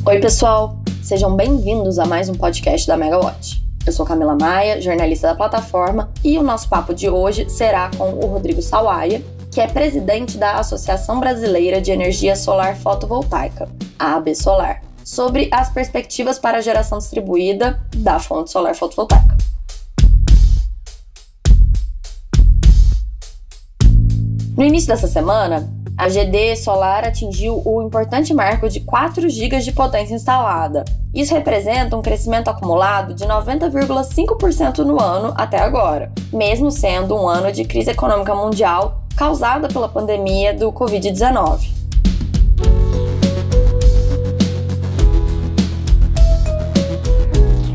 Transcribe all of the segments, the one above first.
Oi, pessoal! Sejam bem-vindos a mais um podcast da Megawatt. Eu sou Camila Maia, jornalista da plataforma, e o nosso papo de hoje será com o Rodrigo Sawaia, que é presidente da Associação Brasileira de Energia Solar Fotovoltaica, a AB Solar, sobre as perspectivas para a geração distribuída da fonte solar fotovoltaica. No início dessa semana, a GD Solar atingiu o importante marco de 4 GB de potência instalada. Isso representa um crescimento acumulado de 90,5% no ano até agora, mesmo sendo um ano de crise econômica mundial causada pela pandemia do Covid-19.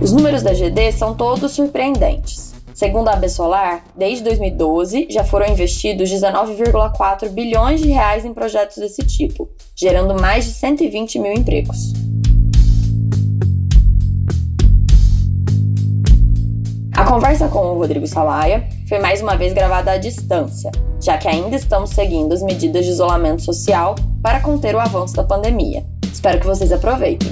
Os números da GD são todos surpreendentes. Segundo a AB Solar, desde 2012 já foram investidos 19,4 bilhões de reais em projetos desse tipo, gerando mais de 120 mil empregos. A conversa com o Rodrigo Sawaia foi mais uma vez gravada à distância, já que ainda estamos seguindo as medidas de isolamento social para conter o avanço da pandemia. Espero que vocês aproveitem.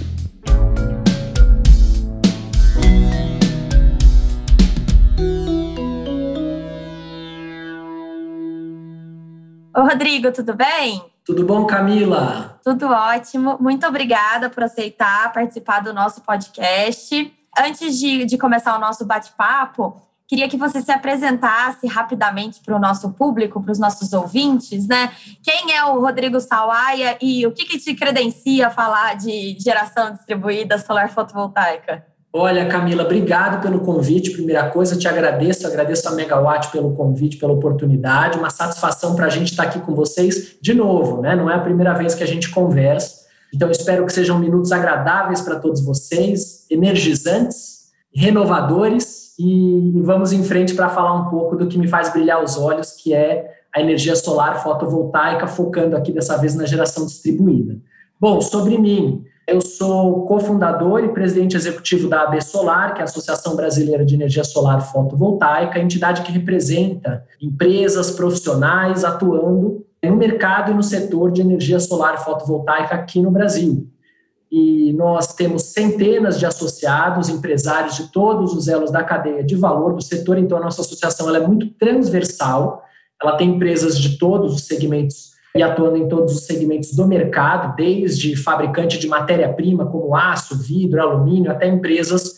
Ô Rodrigo, tudo bem? Tudo bom, Camila? Tudo ótimo. Muito obrigada por aceitar participar do nosso podcast. Antes de começar o nosso bate-papo, queria que você se apresentasse rapidamente para o nosso público, para os nossos ouvintes, né? Quem é o Rodrigo Sawaia e o que te credencia a falar de geração distribuída solar fotovoltaica? Olha, Camila, obrigado pelo convite. Primeira coisa, te agradeço a Megawatt pelo convite, pela oportunidade. Uma satisfação para a gente estar aqui com vocês de novo, né? Não é a primeira vez que a gente conversa. Então, espero que sejam minutos agradáveis para todos vocês, energizantes, renovadores, e vamos em frente para falar um pouco do que me faz brilhar os olhos, que é a energia solar fotovoltaica, focando aqui dessa vez na geração distribuída. Bom, sobre mim, eu sou cofundador e presidente executivo da AB Solar, que é a Associação Brasileira de Energia Solar Fotovoltaica, entidade que representa empresas, profissionais atuando no mercado e no setor de energia solar fotovoltaica aqui no Brasil. E nós temos centenas de associados, empresários de todos os elos da cadeia de valor do setor, então a nossa associação ela é muito transversal, ela tem empresas de todos os segmentos e atuando em todos os segmentos do mercado, desde fabricante de matéria-prima como aço, vidro, alumínio, até empresas,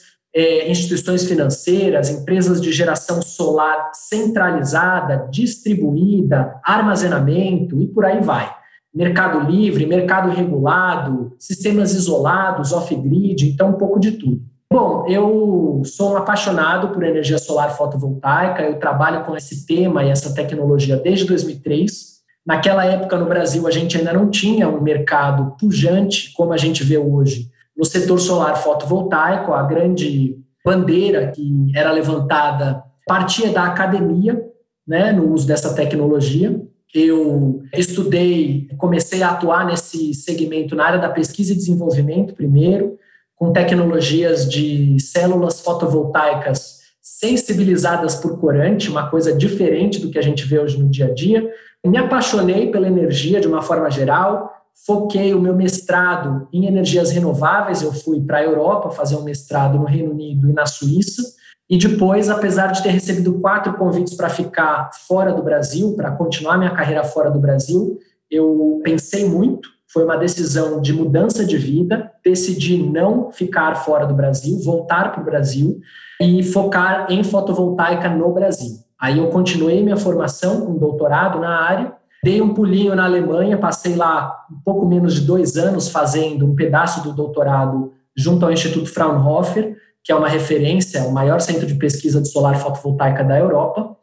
instituições financeiras, empresas de geração solar centralizada, distribuída, armazenamento e por aí vai. Mercado livre, mercado regulado, sistemas isolados, off-grid, então um pouco de tudo. Bom, eu sou um apaixonado por energia solar fotovoltaica, eu trabalho com esse tema e essa tecnologia desde 2003. Naquela época, no Brasil, a gente ainda não tinha um mercado pujante, como a gente vê hoje, no setor solar fotovoltaico. A grande bandeira que era levantada partia da academia, né, no uso dessa tecnologia. Eu estudei, comecei a atuar nesse segmento na área da pesquisa e desenvolvimento primeiro, com tecnologias de células fotovoltaicas sensibilizadas por corante, uma coisa diferente do que a gente vê hoje no dia a dia. Me apaixonei pela energia de uma forma geral, foquei o meu mestrado em energias renováveis, eu fui para a Europa fazer um mestrado no Reino Unido e na Suíça, e depois, apesar de ter recebido 4 convites para ficar fora do Brasil, para continuar minha carreira fora do Brasil, eu pensei muito, foi uma decisão de mudança de vida, decidi não ficar fora do Brasil, voltar para o Brasil e focar em fotovoltaica no Brasil. Aí eu continuei minha formação com doutorado na área, dei um pulinho na Alemanha, passei lá um pouco menos de 2 anos fazendo um pedaço do doutorado junto ao Instituto Fraunhofer, que é uma referência, o maior centro de pesquisa de solar fotovoltaica da Europa,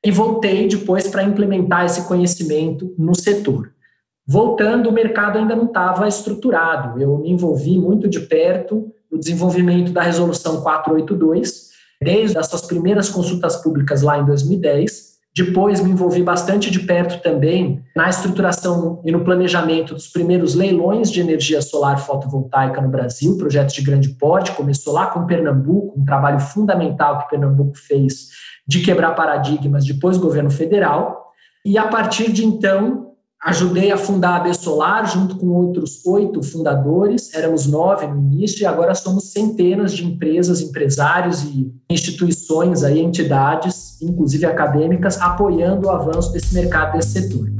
e voltei depois para implementar esse conhecimento no setor. Voltando, o mercado ainda não estava estruturado, eu me envolvi muito de perto no desenvolvimento da Resolução 482, desde as suas primeiras consultas públicas lá em 2010. Depois me envolvi bastante de perto também na estruturação e no planejamento dos primeiros leilões de energia solar fotovoltaica no Brasil, projetos de grande porte. Começou lá com Pernambuco, um trabalho fundamental que Pernambuco fez de quebrar paradigmas, depois governo federal. E a partir de então, ajudei a fundar a Besolar junto com outros 8 fundadores, éramos 9 no início e agora somos centenas de empresas, empresários e instituições, aí, entidades, inclusive acadêmicas, apoiando o avanço desse mercado, desse setor.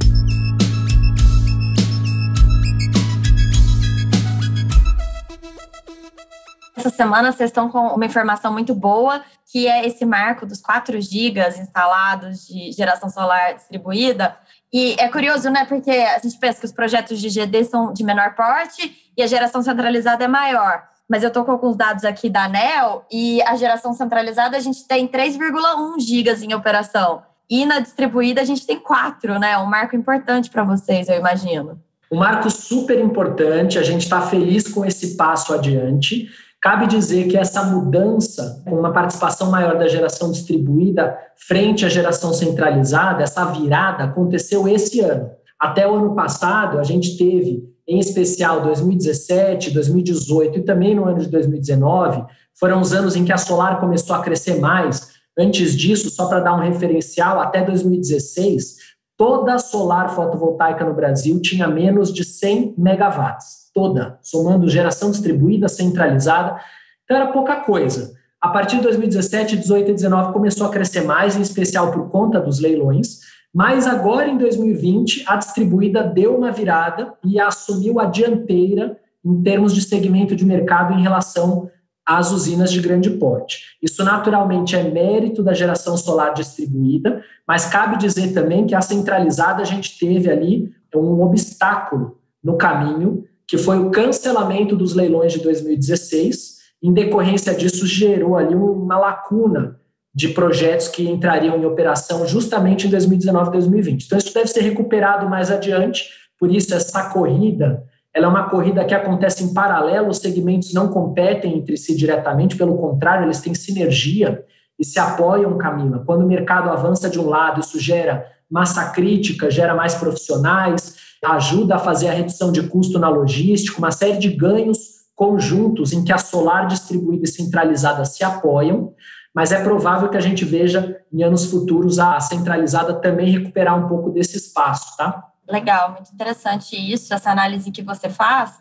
Essa semana vocês estão com uma informação muito boa, que é esse marco dos 4 gigas instalados de geração solar distribuída. E é curioso, né? Porque a gente pensa que os projetos de GD são de menor porte e a geração centralizada é maior. Mas eu estou com alguns dados aqui da ANEEL e a geração centralizada a gente tem 3,1 gigas em operação. E na distribuída a gente tem 4, né? Um marco importante para vocês, eu imagino. Um marco super importante, a gente está feliz com esse passo adiante. Cabe dizer que essa mudança, com uma participação maior da geração distribuída frente à geração centralizada, essa virada aconteceu esse ano. Até o ano passado, a gente teve, em especial 2017, 2018 e também no ano de 2019, foram os anos em que a solar começou a crescer mais. Antes disso, só para dar um referencial, até 2016, toda a solar fotovoltaica no Brasil tinha menos de 100 megawatts. Toda, somando geração distribuída, centralizada. Então era pouca coisa. A partir de 2017, 18 e 19 começou a crescer mais, em especial por conta dos leilões, mas agora em 2020 a distribuída deu uma virada e assumiu a dianteira em termos de segmento de mercado em relação às usinas de grande porte. Isso naturalmente é mérito da geração solar distribuída, mas cabe dizer também que a centralizada a gente teve ali um obstáculo no caminho, que foi o cancelamento dos leilões de 2016. Em decorrência disso, gerou ali uma lacuna de projetos que entrariam em operação justamente em 2019 e 2020. Então, isso deve ser recuperado mais adiante, por isso essa corrida, ela é uma corrida que acontece em paralelo, os segmentos não competem entre si diretamente, pelo contrário, eles têm sinergia e se apoiam, Camila. Quando o mercado avança de um lado, isso gera massa crítica, gera mais profissionais, ajuda a fazer a redução de custo na logística, uma série de ganhos conjuntos em que a solar distribuída e centralizada se apoiam, mas é provável que a gente veja em anos futuros a centralizada também recuperar um pouco desse espaço, tá? Legal, muito interessante isso, essa análise que você faz.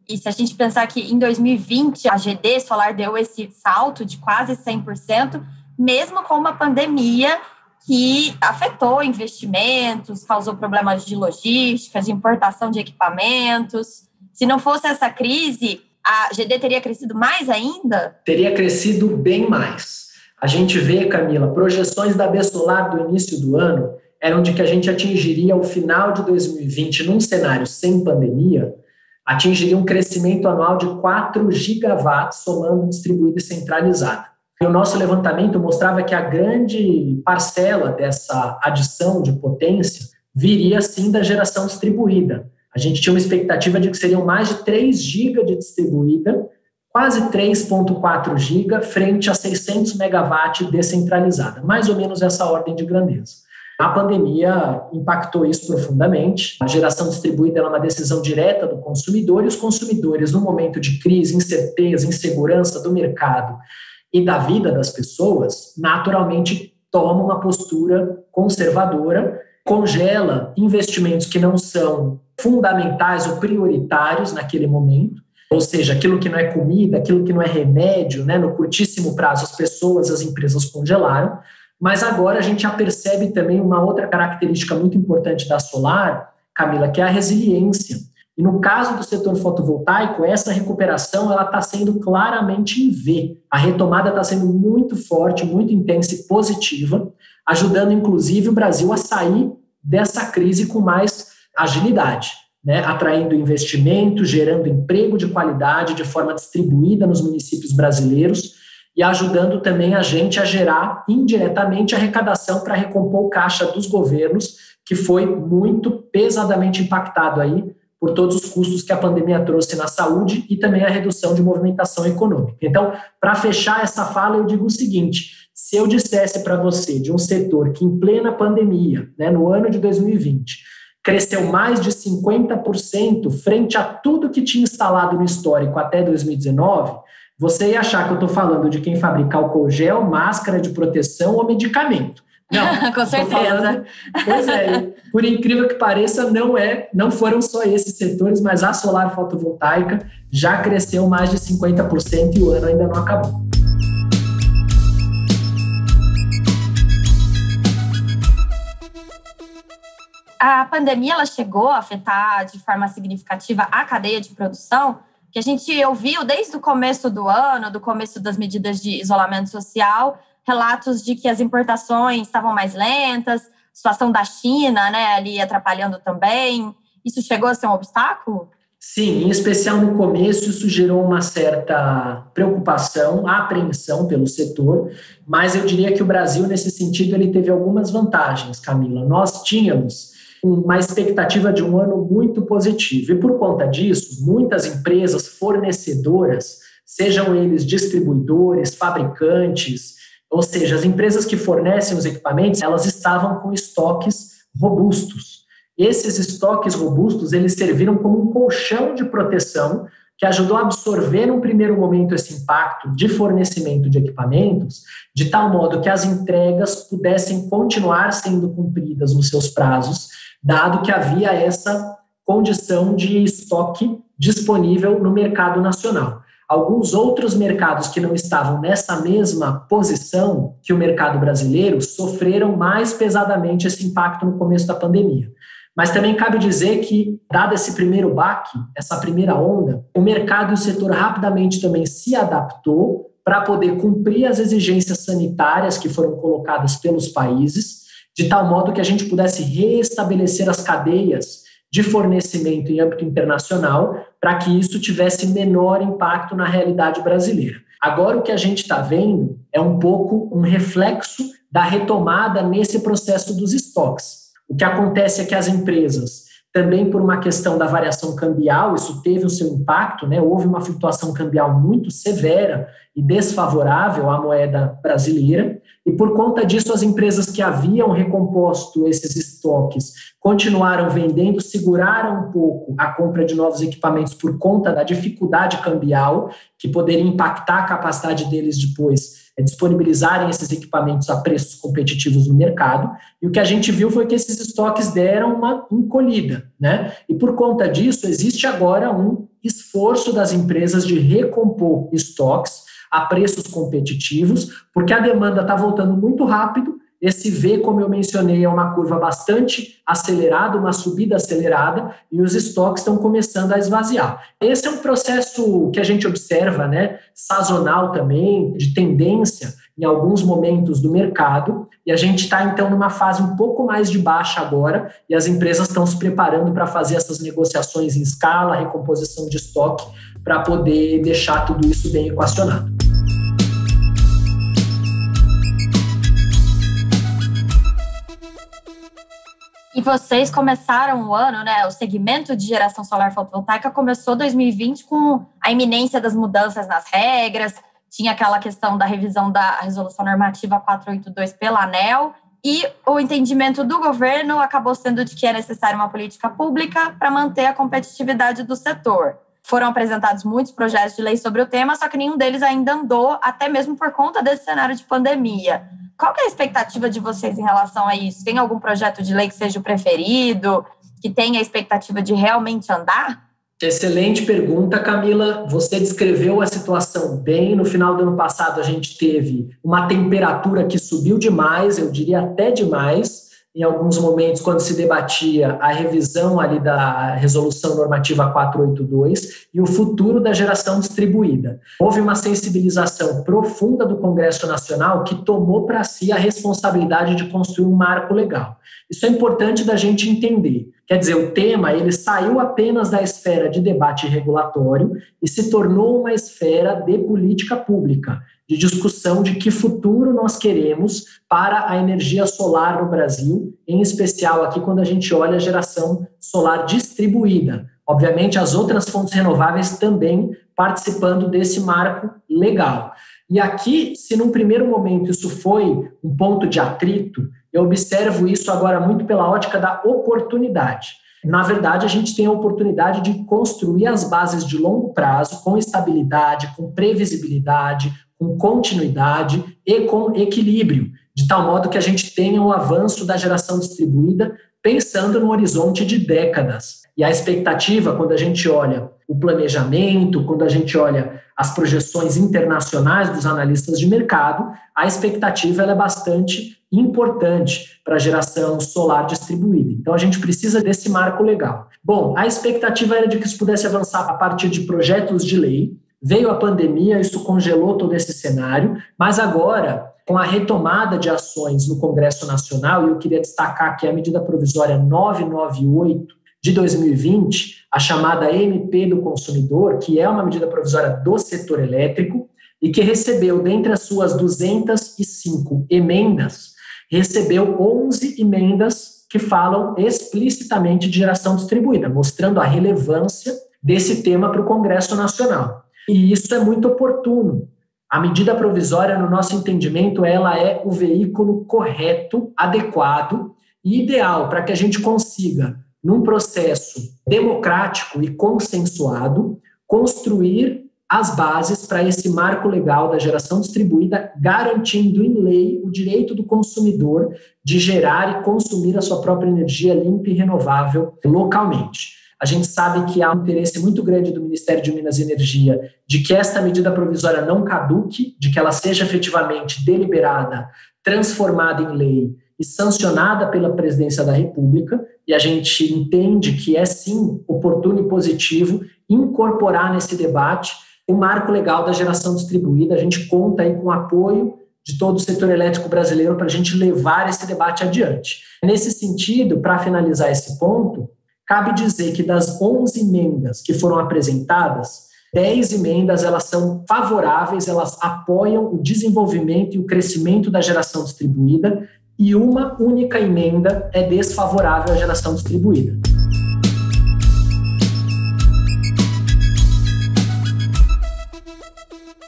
E se a gente pensar que em 2020 a GD Solar deu esse salto de quase 100%, mesmo com uma pandemia que afetou investimentos, causou problemas de logística, de importação de equipamentos. Se não fosse essa crise, a GD teria crescido mais ainda? Teria crescido bem mais. A gente vê, Camila, projeções da Besolar do início do ano eram de que a gente atingiria o final de 2020, num cenário sem pandemia, atingiria um crescimento anual de 4 gigawatts, somando distribuída e centralizada. E o nosso levantamento mostrava que a grande parcela dessa adição de potência viria, sim, da geração distribuída. A gente tinha uma expectativa de que seriam mais de 3 GB de distribuída, quase 3,4 GB, frente a 600 megawatts descentralizada. Mais ou menos essa ordem de grandeza. A pandemia impactou isso profundamente. A geração distribuída é uma decisão direta do consumidor e os consumidores, no momento de crise, incerteza, insegurança do mercado e da vida das pessoas, naturalmente toma uma postura conservadora, congela investimentos que não são fundamentais ou prioritários naquele momento, ou seja, aquilo que não é comida, aquilo que não é remédio, né? No curtíssimo prazo as pessoas, as empresas congelaram, mas agora a gente já percebe também uma outra característica muito importante da solar, Camila, que é a resiliência. E no caso do setor fotovoltaico, essa recuperação ela está sendo claramente em V. A retomada está sendo muito forte, muito intensa e positiva, ajudando inclusive o Brasil a sair dessa crise com mais agilidade, né? Atraindo investimento, gerando emprego de qualidade de forma distribuída nos municípios brasileiros e ajudando também a gente a gerar indiretamente arrecadação para recompor o caixa dos governos, que foi muito pesadamente impactado aí por todos os custos que a pandemia trouxe na saúde e também a redução de movimentação econômica. Então, para fechar essa fala, eu digo o seguinte: se eu dissesse para você de um setor que em plena pandemia, né, no ano de 2020, cresceu mais de 50% frente a tudo que tinha instalado no histórico até 2019, você ia achar que eu estou falando de quem fabrica álcool gel, máscara de proteção ou medicamento. Não, com certeza. Pois é, por incrível que pareça, não foram só esses setores, mas a solar fotovoltaica já cresceu mais de 50% e o ano ainda não acabou. A pandemia ela chegou a afetar de forma significativa a cadeia de produção, que a gente ouviu desde o começo do ano, do começo das medidas de isolamento social, relatos de que as importações estavam mais lentas, situação da China, né, ali atrapalhando também. Isso chegou a ser um obstáculo? Sim, em especial no começo, isso gerou uma certa preocupação, apreensão pelo setor, mas eu diria que o Brasil, nesse sentido, ele teve algumas vantagens, Camila. Nós tínhamos uma expectativa de um ano muito positivo e, por conta disso, muitas empresas fornecedoras, sejam eles distribuidores, fabricantes, ou seja, as empresas que fornecem os equipamentos, elas estavam com estoques robustos. Esses estoques robustos, eles serviram como um colchão de proteção que ajudou a absorver, num primeiro momento, esse impacto de fornecimento de equipamentos, de tal modo que as entregas pudessem continuar sendo cumpridas nos seus prazos, dado que havia essa condição de estoque disponível no mercado nacional. Alguns outros mercados que não estavam nessa mesma posição que o mercado brasileiro sofreram mais pesadamente esse impacto no começo da pandemia. Mas também cabe dizer que, dado esse primeiro baque, essa primeira onda, o mercado e o setor rapidamente também se adaptou para poder cumprir as exigências sanitárias que foram colocadas pelos países, de tal modo que a gente pudesse reestabelecer as cadeias de fornecimento em âmbito internacional para que isso tivesse menor impacto na realidade brasileira. Agora, o que a gente está vendo é um pouco um reflexo da retomada nesse processo dos estoques. O que acontece é que as empresas, também por uma questão da variação cambial, isso teve o seu impacto, né? Houve uma flutuação cambial muito severa e desfavorável à moeda brasileira, e por conta disso as empresas que haviam recomposto esses estoques continuaram vendendo, seguraram um pouco a compra de novos equipamentos por conta da dificuldade cambial, que poderia impactar a capacidade deles depois disponibilizarem esses equipamentos a preços competitivos no mercado, e o que a gente viu foi que esses estoques deram uma encolhida, né? E por conta disso, existe agora um esforço das empresas de recompor estoques a preços competitivos, porque a demanda está voltando muito rápido. Esse V, como eu mencionei, é uma curva bastante acelerada, uma subida acelerada, e os estoques estão começando a esvaziar. Esse é um processo que a gente observa, né, sazonal também, de tendência em alguns momentos do mercado, e a gente está, então, numa fase um pouco mais de baixa agora, e as empresas estão se preparando para fazer essas negociações em escala, recomposição de estoque, para poder deixar tudo isso bem equacionado. E vocês começaram o ano, né? O segmento de geração solar fotovoltaica começou 2020 com a iminência das mudanças nas regras, tinha aquela questão da revisão da Resolução Normativa 482 pela ANEEL, e o entendimento do governo acabou sendo de que é necessária uma política pública para manter a competitividade do setor. Foram apresentados muitos projetos de lei sobre o tema, só que nenhum deles ainda andou, até mesmo por conta desse cenário de pandemia. Qual que é a expectativa de vocês em relação a isso? Tem algum projeto de lei que seja o preferido, que tenha a expectativa de realmente andar? Excelente pergunta, Camila. Você descreveu a situação bem. No final do ano passado, a gente teve uma temperatura que subiu demais, eu diria até demais. Em alguns momentos, quando se debatia a revisão ali da Resolução Normativa 482 e o futuro da geração distribuída. Houve uma sensibilização profunda do Congresso Nacional que tomou para si a responsabilidade de construir um marco legal. Isso é importante da gente entender. Quer dizer, o tema ele saiu apenas da esfera de debate regulatório e se tornou uma esfera de política pública, de discussão de que futuro nós queremos para a energia solar no Brasil, em especial aqui quando a gente olha a geração solar distribuída. Obviamente, as outras fontes renováveis também participando desse marco legal. E aqui, se num primeiro momento isso foi um ponto de atrito, eu observo isso agora muito pela ótica da oportunidade. Na verdade, a gente tem a oportunidade de construir as bases de longo prazo com estabilidade, com previsibilidade, com continuidade e com equilíbrio de tal modo que a gente tenha o avanço da geração distribuída pensando no horizonte de décadas. E a expectativa, quando a gente olha o planejamento, quando a gente olha as projeções internacionais dos analistas de mercado, a expectativa ela é bastante importante para a geração solar distribuída. Então, a gente precisa desse marco legal. Bom, a expectativa era de que isso pudesse avançar a partir de projetos de lei. Veio a pandemia, isso congelou todo esse cenário, mas agora, com a retomada de ações no Congresso Nacional, e eu queria destacar que a medida provisória 998 de 2020, a chamada MP do consumidor, que é uma medida provisória do setor elétrico e que recebeu, dentre as suas 205 emendas, recebeu 11 emendas que falam explicitamente de geração distribuída, mostrando a relevância desse tema para o Congresso Nacional. E isso é muito oportuno. A medida provisória, no nosso entendimento, ela é o veículo correto, adequado e ideal para que a gente consiga, num processo democrático e consensuado, construir as bases para esse marco legal da geração distribuída, garantindo em lei o direito do consumidor de gerar e consumir a sua própria energia limpa e renovável localmente. A gente sabe que há um interesse muito grande do Ministério de Minas e Energia de que esta medida provisória não caduque, de que ela seja efetivamente deliberada, transformada em lei e sancionada pela Presidência da República, e a gente entende que é sim oportuno e positivo incorporar nesse debate o marco legal da geração distribuída. A gente conta aí com o apoio de todo o setor elétrico brasileiro para a gente levar esse debate adiante. Nesse sentido, para finalizar esse ponto, cabe dizer que das 11 emendas que foram apresentadas, 10 emendas elas são favoráveis, elas apoiam o desenvolvimento e o crescimento da geração distribuída, e uma única emenda é desfavorável à geração distribuída.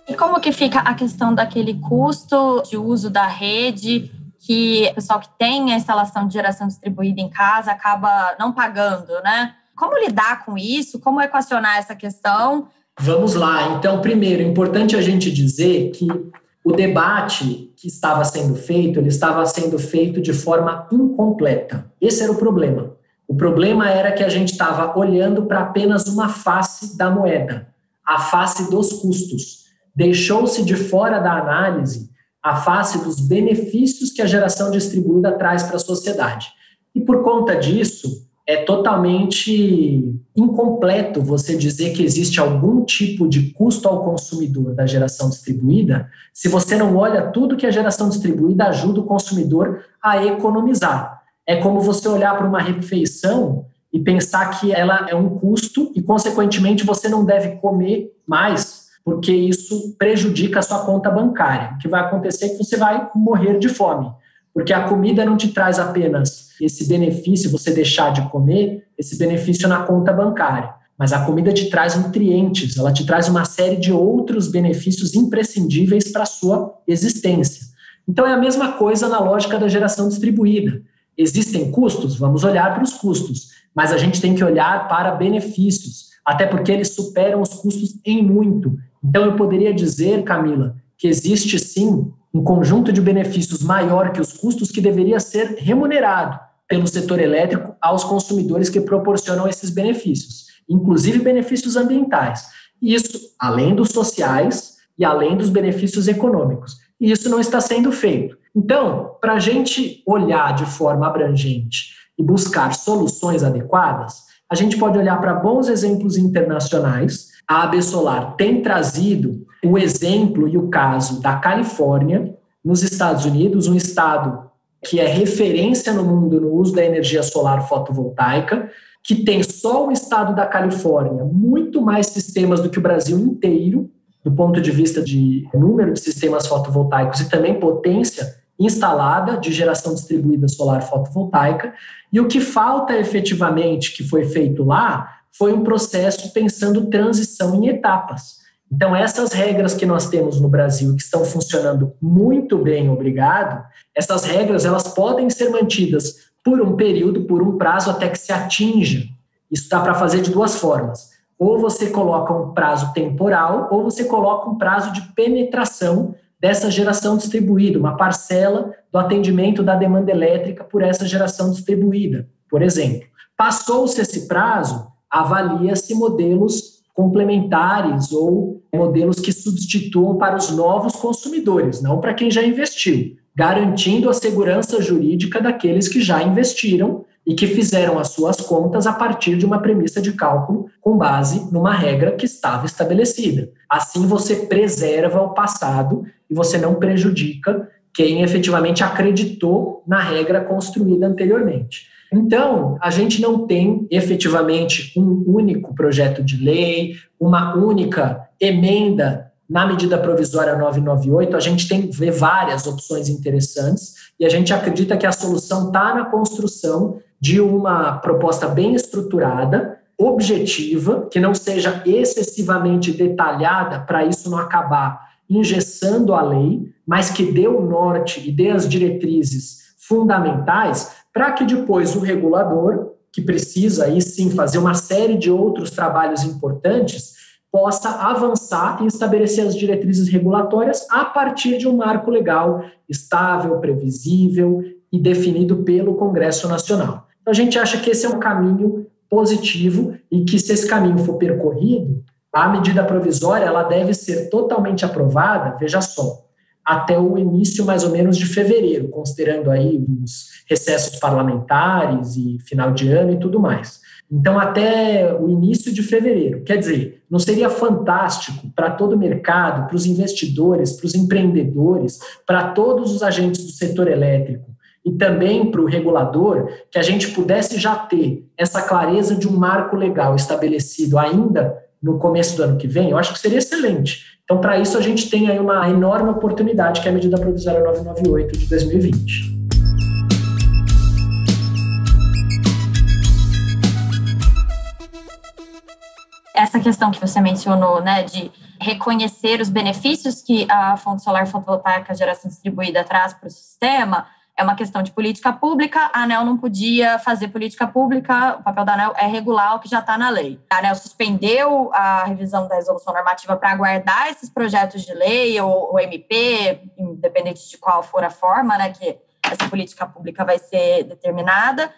E como que fica a questão daquele custo de uso da rede que o pessoal que tem a instalação de geração distribuída em casa acaba não pagando, né? Como lidar com isso? Como equacionar essa questão? Vamos lá. Então, primeiro, é importante a gente dizer que o debate que estava sendo feito, ele estava sendo feito de forma incompleta. Esse era o problema. O problema era que a gente estava olhando para apenas uma face da moeda, a face dos custos. Deixou-se de fora da análise a face dos benefícios que a geração distribuída traz para a sociedade. E por conta disso, é totalmente incompleto você dizer que existe algum tipo de custo ao consumidor da geração distribuída se você não olha tudo que a geração distribuída ajuda o consumidor a economizar. É como você olhar para uma refeição e pensar que ela é um custo e, consequentemente, você não deve comer mais, porque isso prejudica a sua conta bancária. O que vai acontecer é que você vai morrer de fome, porque a comida não te traz apenas esse benefício, você deixar de comer, esse benefício na conta bancária, mas a comida te traz nutrientes, ela te traz uma série de outros benefícios imprescindíveis para a sua existência. Então é a mesma coisa na lógica da geração distribuída. Existem custos? Vamos olhar para os custos, mas a gente tem que olhar para benefícios, até porque eles superam os custos em muito. Então eu poderia dizer, Camila, que existe sim um conjunto de benefícios maior que os custos que deveria ser remunerado pelo setor elétrico aos consumidores que proporcionam esses benefícios, inclusive benefícios ambientais. E isso, além dos sociais e além dos benefícios econômicos. E isso não está sendo feito. Então, para a gente olhar de forma abrangente e buscar soluções adequadas, a gente pode olhar para bons exemplos internacionais. A AB Solar tem trazido o exemplo e o caso da Califórnia, nos Estados Unidos, um estado que é referência no mundo no uso da energia solar fotovoltaica, que tem só o estado da Califórnia muito mais sistemas do que o Brasil inteiro, do ponto de vista de número de sistemas fotovoltaicos e também potência instalada de geração distribuída solar fotovoltaica. E o que falta efetivamente, que foi feito lá, foi um processo pensando transição em etapas. Então, essas regras que nós temos no Brasil, que estão funcionando muito bem, obrigado, essas regras elas podem ser mantidas por um período, por um prazo, até que se atinja. Isso dá para fazer de duas formas. Ou você coloca um prazo temporal, ou você coloca um prazo de penetração dessa geração distribuída, uma parcela do atendimento da demanda elétrica por essa geração distribuída, por exemplo. Passou-se esse prazo, avalia-se modelos complementares ou modelos que substituam para os novos consumidores, não para quem já investiu, garantindo a segurança jurídica daqueles que já investiram e que fizeram as suas contas a partir de uma premissa de cálculo com base numa regra que estava estabelecida. Assim você preserva o passado e você não prejudica quem efetivamente acreditou na regra construída anteriormente. Então, a gente não tem efetivamente um único projeto de lei, uma única emenda na medida provisória 998, a gente tem várias opções interessantes e a gente acredita que a solução está na construção de uma proposta bem estruturada, objetiva, que não seja excessivamente detalhada para isso não acabar engessando a lei, mas que dê o norte e dê as diretrizes fundamentais para que depois o regulador, que precisa aí sim fazer uma série de outros trabalhos importantes, possa avançar e estabelecer as diretrizes regulatórias a partir de um marco legal estável, previsível e definido pelo Congresso Nacional. Então, a gente acha que esse é um caminho positivo e que, se esse caminho for percorrido, a medida provisória ela deve ser totalmente aprovada, veja só, até o início mais ou menos de fevereiro, considerando aí os recessos parlamentares e final de ano e tudo mais. Então, até o início de fevereiro. Quer dizer, não seria fantástico para todo o mercado, para os investidores, para os empreendedores, para todos os agentes do setor elétrico e também para o regulador, que a gente pudesse já ter essa clareza de um marco legal estabelecido ainda no começo do ano que vem? Eu acho que seria excelente. Então, para isso, a gente tem aí uma enorme oportunidade, que é a medida provisória 998 de 2020. Essa questão que você mencionou, né, de reconhecer os benefícios que a fonte solar fotovoltaica geração distribuída traz para o sistema, é uma questão de política pública. A ANEEL não podia fazer política pública, o papel da ANEEL é regular o que já está na lei. A ANEEL suspendeu a revisão da resolução normativa para aguardar esses projetos de lei ou o MP, independente de qual for a forma, né, que essa política pública vai ser determinada.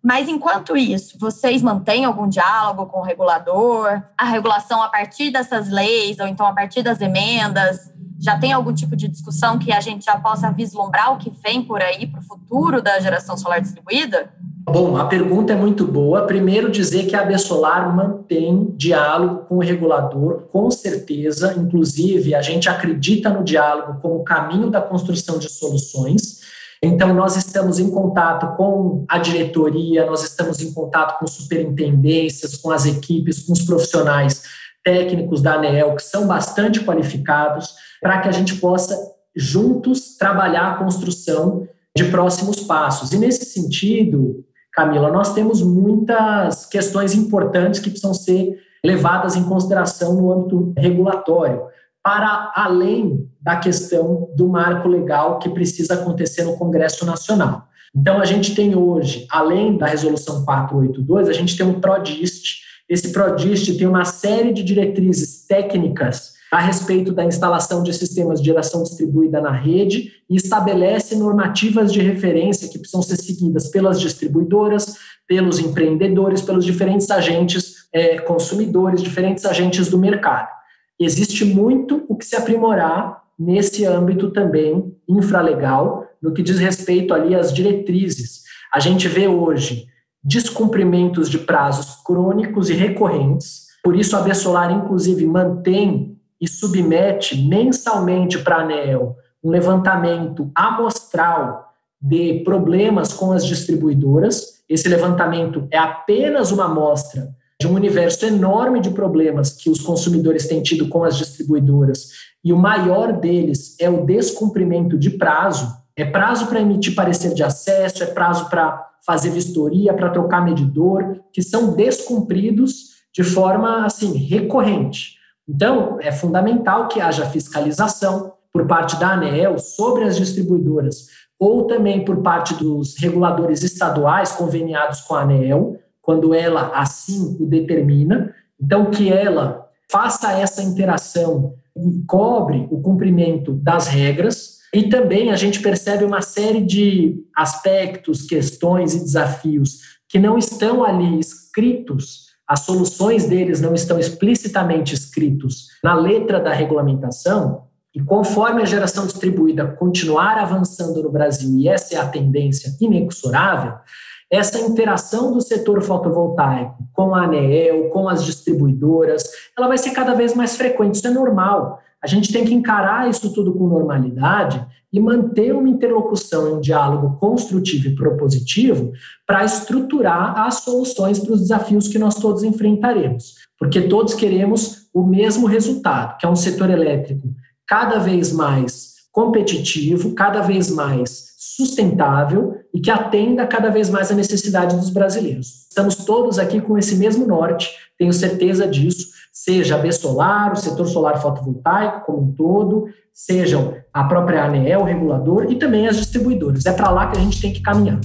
Mas, enquanto isso, vocês mantêm algum diálogo com o regulador? A regulação a partir dessas leis, ou então a partir das emendas, já tem algum tipo de discussão que a gente já possa vislumbrar o que vem por aí para o futuro da geração solar distribuída? Bom, a pergunta é muito boa. Primeiro, dizer que a ABSolar mantém diálogo com o regulador, com certeza. Inclusive, a gente acredita no diálogo como caminho da construção de soluções. Então, nós estamos em contato com a diretoria, nós estamos em contato com superintendências, com as equipes, com os profissionais técnicos da ANEEL, que são bastante qualificados, para que a gente possa, juntos, trabalhar a construção de próximos passos. E, nesse sentido, Camila, nós temos muitas questões importantes que precisam ser levadas em consideração no âmbito regulatório, para além da questão do marco legal que precisa acontecer no Congresso Nacional. Então, a gente tem hoje, além da Resolução 482, a gente tem um PRODIST. Esse PRODIST tem uma série de diretrizes técnicas a respeito da instalação de sistemas de geração distribuída na rede e estabelece normativas de referência que precisam ser seguidas pelas distribuidoras, pelos empreendedores, pelos diferentes agentes consumidores, diferentes agentes do mercado. Existe muito o que se aprimorar nesse âmbito também infralegal, no que diz respeito ali às diretrizes. A gente vê hoje descumprimentos de prazos crônicos e recorrentes, por isso a ABSolar, inclusive, mantém e submete mensalmente para a ANEEL um levantamento amostral de problemas com as distribuidoras. Esse levantamento é apenas uma amostra de um universo enorme de problemas que os consumidores têm tido com as distribuidoras, e o maior deles é o descumprimento de prazo. É prazo para emitir parecer de acesso, é prazo para fazer vistoria, para trocar medidor, que são descumpridos de forma assim recorrente. Então, é fundamental que haja fiscalização por parte da ANEEL sobre as distribuidoras, ou também por parte dos reguladores estaduais conveniados com a ANEEL, quando ela assim o determina. Então, que ela faça essa interação e cobre o cumprimento das regras. E também a gente percebe uma série de aspectos, questões e desafios que não estão ali escritos, as soluções deles não estão explicitamente escritos na letra da regulamentação, e conforme a geração distribuída continuar avançando no Brasil, e essa é a tendência inexorável, essa interação do setor fotovoltaico com a ANEEL, com as distribuidoras, ela vai ser cada vez mais frequente, isso é normal. A gente tem que encarar isso tudo com normalidade e manter uma interlocução e um diálogo construtivo e propositivo para estruturar as soluções para os desafios que nós todos enfrentaremos. Porque todos queremos o mesmo resultado, que é um setor elétrico cada vez mais competitivo, cada vez mais sustentável e que atenda cada vez mais a necessidade dos brasileiros. Estamos todos aqui com esse mesmo norte, tenho certeza disso, seja a B-Solar, o setor solar fotovoltaico como um todo, sejam a própria ANEEL, o regulador, e também as distribuidoras. É para lá que a gente tem que caminhar.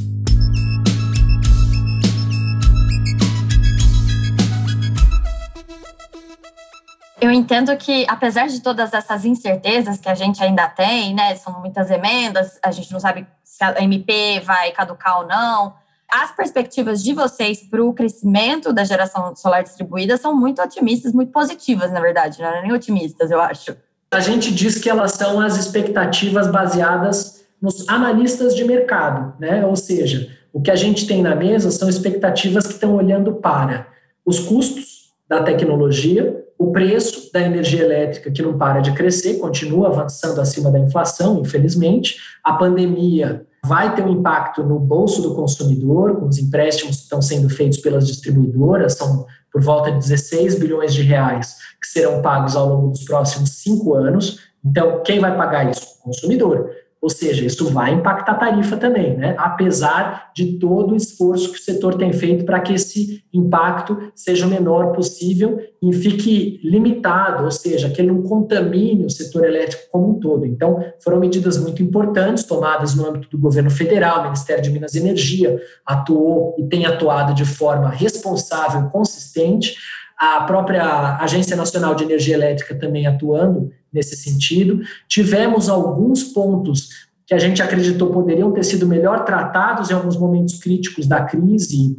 Eu entendo que, apesar de todas essas incertezas que a gente ainda tem, né, são muitas emendas, a gente não sabe se a MP vai caducar ou não, as perspectivas de vocês para o crescimento da geração solar distribuída são muito otimistas, muito positivas, na verdade, não é nem otimistas, eu acho. A gente diz que elas são as expectativas baseadas nos analistas de mercado, né? Ou seja, o que a gente tem na mesa são expectativas que estão olhando para os custos da tecnologia, o preço da energia elétrica que não para de crescer, continua avançando acima da inflação, infelizmente. A pandemia vai ter um impacto no bolso do consumidor, com os empréstimos que estão sendo feitos pelas distribuidoras, são por volta de 16 bilhões de reais que serão pagos ao longo dos próximos 5 anos. Então, quem vai pagar isso? O consumidor. Ou seja, isso vai impactar a tarifa também, né? Apesar de todo o esforço que o setor tem feito para que esse impacto seja o menor possível e fique limitado, ou seja, que ele não contamine o setor elétrico como um todo. Então, foram medidas muito importantes tomadas no âmbito do governo federal, o Ministério de Minas e Energia atuou e tem atuado de forma responsável e consistente, a própria Agência Nacional de Energia Elétrica também atuando nesse sentido. Tivemos alguns pontos que a gente acreditou poderiam ter sido melhor tratados em alguns momentos críticos da crise,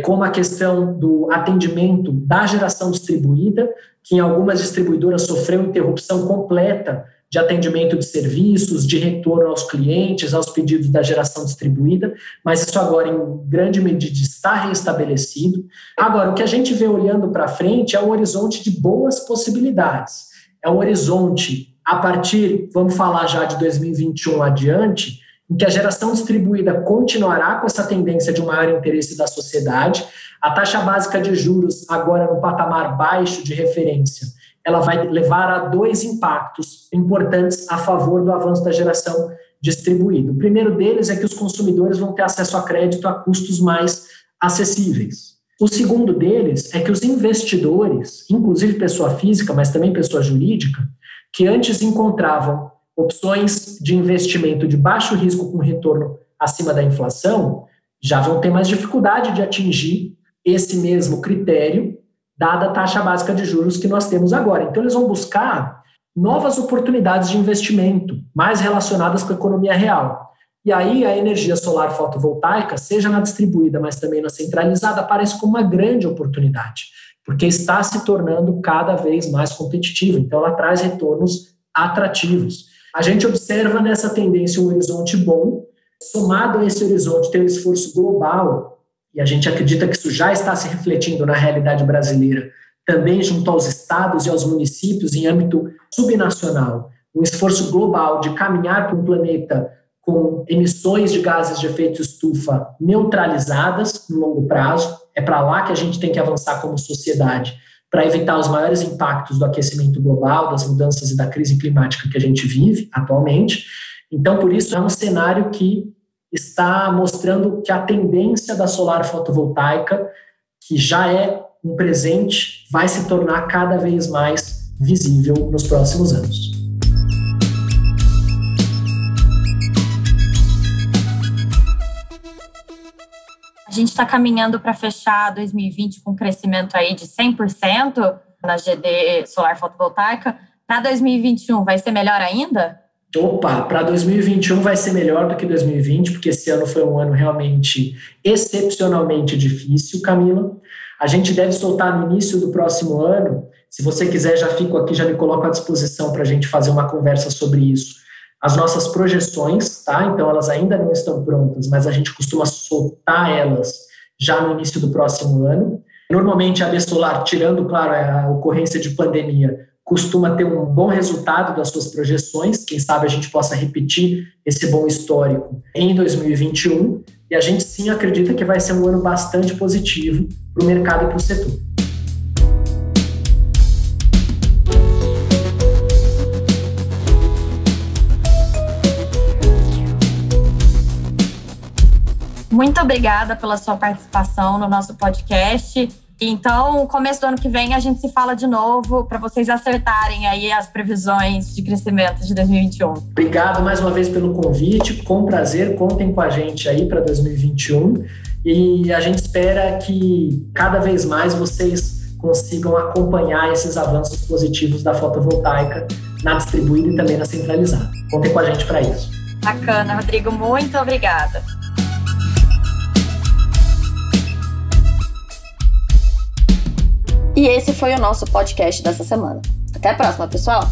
como a questão do atendimento da geração distribuída, que em algumas distribuidoras sofreu interrupção completa de atendimento de serviços, de retorno aos clientes, aos pedidos da geração distribuída, mas isso agora, em grande medida, está restabelecido. Agora, o que a gente vê olhando para frente é um horizonte de boas possibilidades. É um horizonte, a partir, vamos falar já de 2021 adiante, em que a geração distribuída continuará com essa tendência de um maior interesse da sociedade. A taxa básica de juros, agora no patamar baixo de referência, ela vai levar a 2 impactos importantes a favor do avanço da geração distribuída. O primeiro deles é que os consumidores vão ter acesso a crédito a custos mais acessíveis. O segundo deles é que os investidores, inclusive pessoa física, mas também pessoa jurídica, que antes encontravam opções de investimento de baixo risco com retorno acima da inflação, já vão ter mais dificuldade de atingir esse mesmo critério, dada a taxa básica de juros que nós temos agora. Então, eles vão buscar novas oportunidades de investimento, mais relacionadas com a economia real. E aí, a energia solar fotovoltaica, seja na distribuída, mas também na centralizada, aparece como uma grande oportunidade, porque está se tornando cada vez mais competitiva. Então, ela traz retornos atrativos. A gente observa nessa tendência um horizonte bom, somado a esse horizonte tem um esforço global, e a gente acredita que isso já está se refletindo na realidade brasileira, também junto aos estados e aos municípios em âmbito subnacional, um esforço global de caminhar para um planeta com emissões de gases de efeito estufa neutralizadas no longo prazo. É para lá que a gente tem que avançar como sociedade para evitar os maiores impactos do aquecimento global, das mudanças e da crise climática que a gente vive atualmente. Então, por isso, é um cenário que está mostrando que a tendência da solar fotovoltaica, que já é um presente, vai se tornar cada vez mais visível nos próximos anos. A gente está caminhando para fechar 2020 com um crescimento aí de 100% na GD solar fotovoltaica, para 2021 vai ser melhor ainda? Opa, para 2021 vai ser melhor do que 2020, porque esse ano foi um ano realmente excepcionalmente difícil, Camila. A gente deve soltar no início do próximo ano. Se você quiser, já fico aqui, já me coloco à disposição para a gente fazer uma conversa sobre isso. As nossas projeções, tá? Então, elas ainda não estão prontas, mas a gente costuma soltar elas já no início do próximo ano. Normalmente, a AB Solar, tirando, claro, a ocorrência de pandemia, costuma ter um bom resultado das suas projeções. Quem sabe a gente possa repetir esse bom histórico em 2021. E a gente sim acredita que vai ser um ano bastante positivo para o mercado e para o setor. Muito obrigada pela sua participação no nosso podcast. Então, no começo do ano que vem, a gente se fala de novo para vocês acertarem aí as previsões de crescimento de 2021. Obrigado mais uma vez pelo convite. Com prazer, contem com a gente aí para 2021. E a gente espera que cada vez mais vocês consigam acompanhar esses avanços positivos da fotovoltaica na distribuída e também na centralizada. Contem com a gente para isso. Bacana, Rodrigo. Muito obrigada. E esse foi o nosso podcast dessa semana. Até a próxima, pessoal!